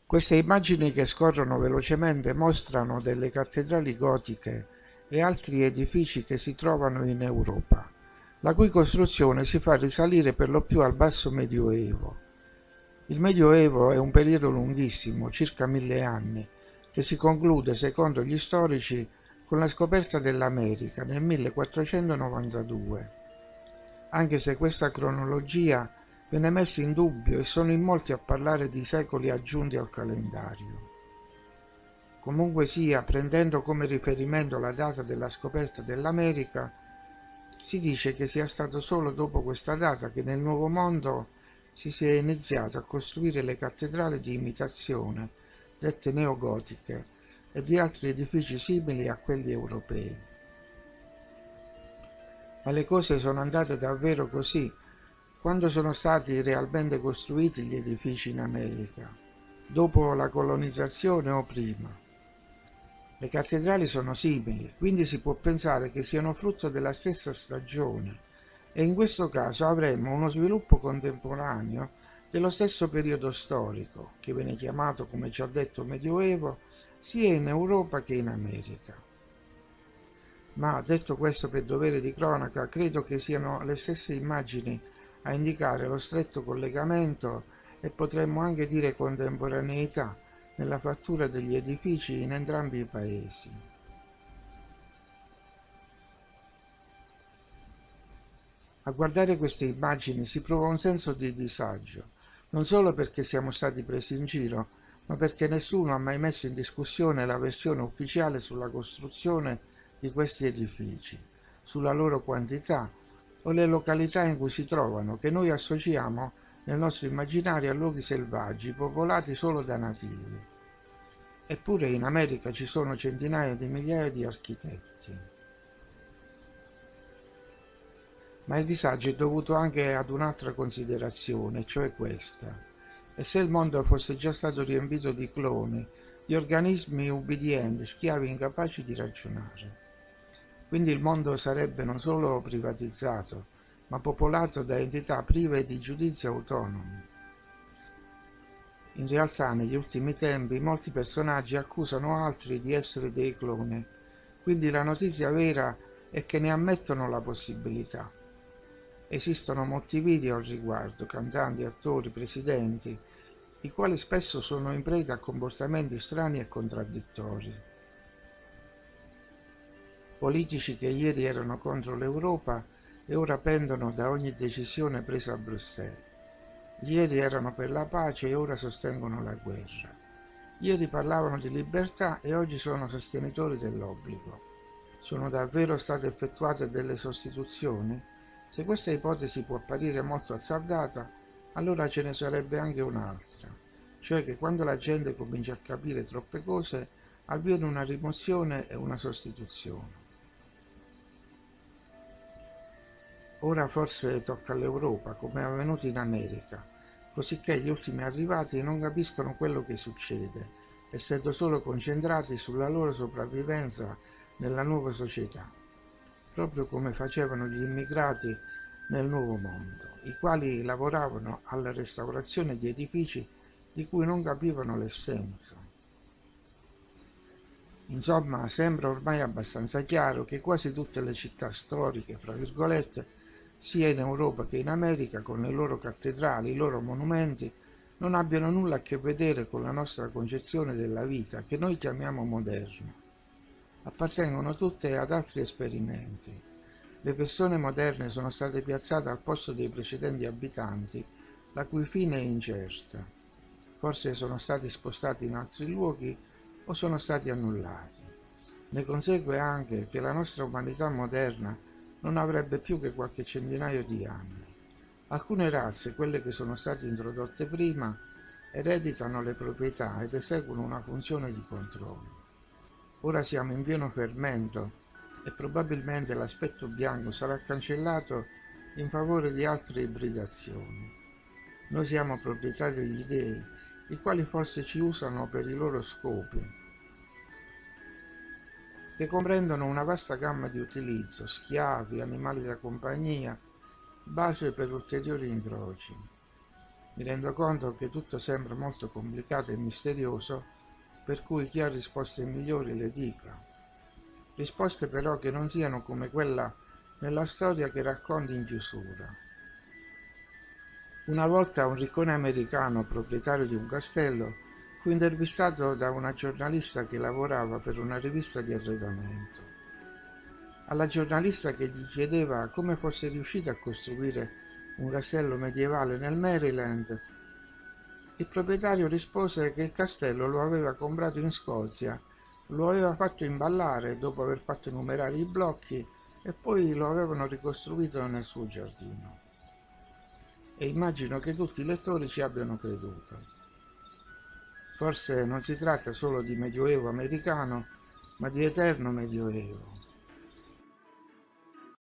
Queste immagini che scorrono velocemente mostrano delle cattedrali gotiche e altri edifici che si trovano in Europa, la cui costruzione si fa risalire per lo più al basso Medioevo. Il Medioevo è un periodo lunghissimo, circa 1000 anni, che si conclude, secondo gli storici, con la scoperta dell'America nel 1492, anche se questa cronologia viene messa in dubbio e sono in molti a parlare di secoli aggiunti al calendario. Comunque sia, prendendo come riferimento la data della scoperta dell'America, si dice che sia stato solo dopo questa data che nel Nuovo Mondo si sia iniziato a costruire le cattedrali di imitazione, dette neogotiche, e di altri edifici simili a quelli europei. Ma le cose sono andate davvero così? Quando sono stati realmente costruiti gli edifici in America? Dopo la colonizzazione o prima? Le cattedrali sono simili, quindi si può pensare che siano frutto della stessa stagione, e in questo caso avremmo uno sviluppo contemporaneo dello stesso periodo storico, che viene chiamato, come già detto, Medioevo, sia in Europa che in America. Ma detto questo per dovere di cronaca, credo che siano le stesse immagini a indicare lo stretto collegamento e potremmo anche dire contemporaneità nella fattura degli edifici in entrambi i paesi. A guardare queste immagini si prova un senso di disagio, non solo perché siamo stati presi in giro, ma perché nessuno ha mai messo in discussione la versione ufficiale sulla costruzione di questi edifici, sulla loro quantità o le località in cui si trovano, che noi associamo nel nostro immaginario a luoghi selvaggi popolati solo da nativi. Eppure in America ci sono centinaia di migliaia di architetti. Ma il disagio è dovuto anche ad un'altra considerazione, cioè questa. E se il mondo fosse già stato riempito di cloni, di organismi ubbidienti, schiavi incapaci di ragionare? Quindi il mondo sarebbe non solo privatizzato, ma popolato da entità prive di giudizi autonomi. In realtà, negli ultimi tempi, molti personaggi accusano altri di essere dei cloni, quindi la notizia vera è che ne ammettono la possibilità. Esistono molti video al riguardo, cantanti, attori, presidenti, i quali spesso sono in preda a comportamenti strani e contraddittori. Politici che ieri erano contro l'Europa e ora pendono da ogni decisione presa a Bruxelles. Ieri erano per la pace e ora sostengono la guerra. Ieri parlavano di libertà e oggi sono sostenitori dell'obbligo. Sono davvero state effettuate delle sostituzioni? Se questa ipotesi può apparire molto azzardata, allora ce ne sarebbe anche un'altra, cioè che quando la gente comincia a capire troppe cose, avviene una rimozione e una sostituzione. Ora forse tocca all'Europa, come è avvenuto in America, cosicché gli ultimi arrivati non capiscono quello che succede, essendo solo concentrati sulla loro sopravvivenza nella nuova società, proprio come facevano gli immigrati nel Nuovo Mondo, i quali lavoravano alla restaurazione di edifici di cui non capivano l'essenza. Insomma, sembra ormai abbastanza chiaro che quasi tutte le città storiche, fra virgolette, sia in Europa che in America, con le loro cattedrali, i loro monumenti, non abbiano nulla a che vedere con la nostra concezione della vita, che noi chiamiamo moderna. Appartengono tutte ad altri esperimenti. Le persone moderne sono state piazzate al posto dei precedenti abitanti, la cui fine è incerta. Forse sono stati spostati in altri luoghi o sono stati annullati. Ne consegue anche che la nostra umanità moderna non avrebbe più che qualche centinaio di anni. Alcune razze, quelle che sono state introdotte prima, ereditano le proprietà ed eseguono una funzione di controllo. Ora siamo in pieno fermento e probabilmente l'aspetto bianco sarà cancellato in favore di altre ibridazioni. Noi siamo proprietà degli dei, i quali forse ci usano per i loro scopi, che comprendono una vasta gamma di utilizzo, schiavi, animali da compagnia, base per ulteriori incroci. Mi rendo conto che tutto sembra molto complicato e misterioso, per cui chi ha risposte migliori le dica. Risposte però che non siano come quella nella storia che racconti in chiusura. Una volta un riccone americano, proprietario di un castello, fu intervistato da una giornalista che lavorava per una rivista di arredamento. Alla giornalista che gli chiedeva come fosse riuscito a costruire un castello medievale nel Maryland, il proprietario rispose che il castello lo aveva comprato in Scozia, lo aveva fatto imballare dopo aver fatto numerare i blocchi e poi lo avevano ricostruito nel suo giardino. E immagino che tutti i lettori ci abbiano creduto. Forse non si tratta solo di Medioevo americano, ma di eterno Medioevo.